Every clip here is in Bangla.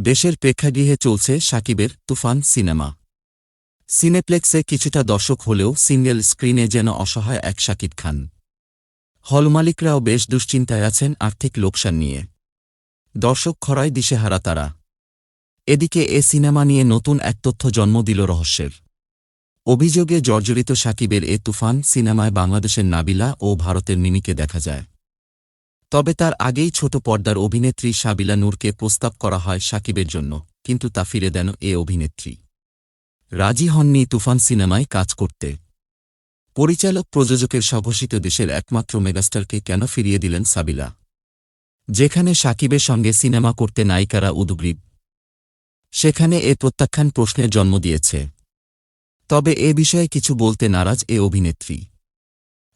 দেশের প্রেক্ষাগৃহে চলছে শাকিবের তুফান সিনেমা। সিনেপ্লেক্সে কিছুটা দর্শক হলেও সিঙ্গেল স্ক্রিনে যেন অসহায় এক শাকিব খান। হল মালিকরাও বেশ দুশ্চিন্তায় আছেন আর্থিক লোকসান নিয়ে। দর্শক খরায় দিশেহারা তারা। এদিকে এ সিনেমা নিয়ে নতুন এক তথ্য জন্ম দিল রহস্যের। অভিযোগে জর্জরিত শাকিবের এ তুফান সিনেমায় বাংলাদেশের নাবিলা ও ভারতের মিমিকে দেখা যায়। তবে তার আগেই ছোট পর্দার অভিনেত্রী সাবিলা নূরকে প্রস্তাব করা হয় শাকিবের জন্য, কিন্তু তা ফিরে দেন এ অভিনেত্রী। রাজি হননি তুফান সিনেমায় কাজ করতে। পরিচালক প্রযোজকের স্বঘোষিত দেশের একমাত্র মেগাস্টারকে কেন ফিরিয়ে দিলেন সাবিলা, যেখানে শাকিবের সঙ্গে সিনেমা করতে নায়িকারা উদগ্রীব? সেখানে এ প্রত্যাখ্যান প্রশ্নের জন্ম দিয়েছে। তবে এ বিষয়ে কিছু বলতে নারাজ এ অভিনেত্রী।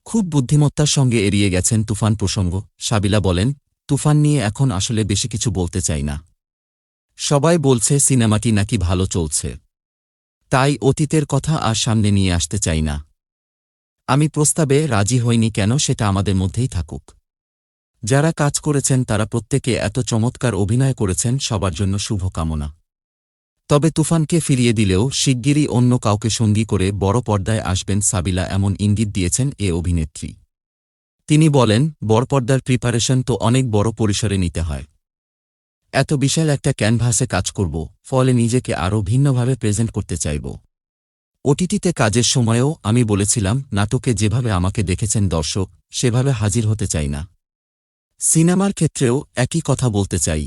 খুব বুদ্ধিমত্তার সঙ্গে এড়িয়ে গেছেন তুফান প্রসঙ্গ। সাবিলা বলেন, তুফান নিয়ে এখন আসলে বেশি কিছু বলতে চাই না। সবাই বলছে সিনেমাটি নাকি ভালো চলছে, তাই অতীতের কথা আর সামনে নিয়ে আসতে চাই না। আমি প্রস্তাবে রাজি হইনি কেন সেটা আমাদের মধ্যেই থাকুক। যারা কাজ করেছেন তারা প্রত্যেকে এত চমৎকার অভিনয় করেছেন, সবার জন্য শুভকামনা। তবে তুফানকে ফিরিয়ে দিলেও শিগগিরই অন্য কাউকে সঙ্গী করে বড় পর্দায় আসবেন সাবিলা, এমন ইঙ্গিত দিয়েছেন এ অভিনেত্রী। তিনি বলেন, বড় পর্দার প্রিপারেশন তো অনেক বড় পরিসরে নিতে হয়। এত বিশাল একটা ক্যানভাসে কাজ করব, ফলে নিজেকে আরও ভিন্নভাবে প্রেজেন্ট করতে চাইব। ওটিটিতে কাজের সময়েও আমি বলেছিলাম, নাটকে যেভাবে আমাকে দেখেছেন দর্শক, সেভাবে হাজির হতে চাই না। সিনেমার ক্ষেত্রেও একই কথা বলতে চাই।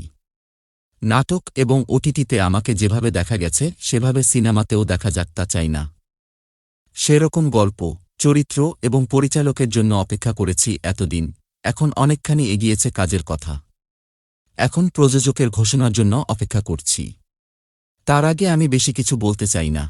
নাটক এবং ওটিটিতে আমাকে যেভাবে দেখা গেছে সেভাবে সিনেমাতেও দেখা যাক, তা চাই না। সেরকম গল্প, চরিত্র এবং পরিচালকের জন্য অপেক্ষা করেছি এতদিন, এখন অনেকখানি এগিয়েছে কাজের কথা। এখন প্রযোজকের ঘোষণার জন্য অপেক্ষা করছি। তার আগে আমি বেশি কিছু বলতে চাই না।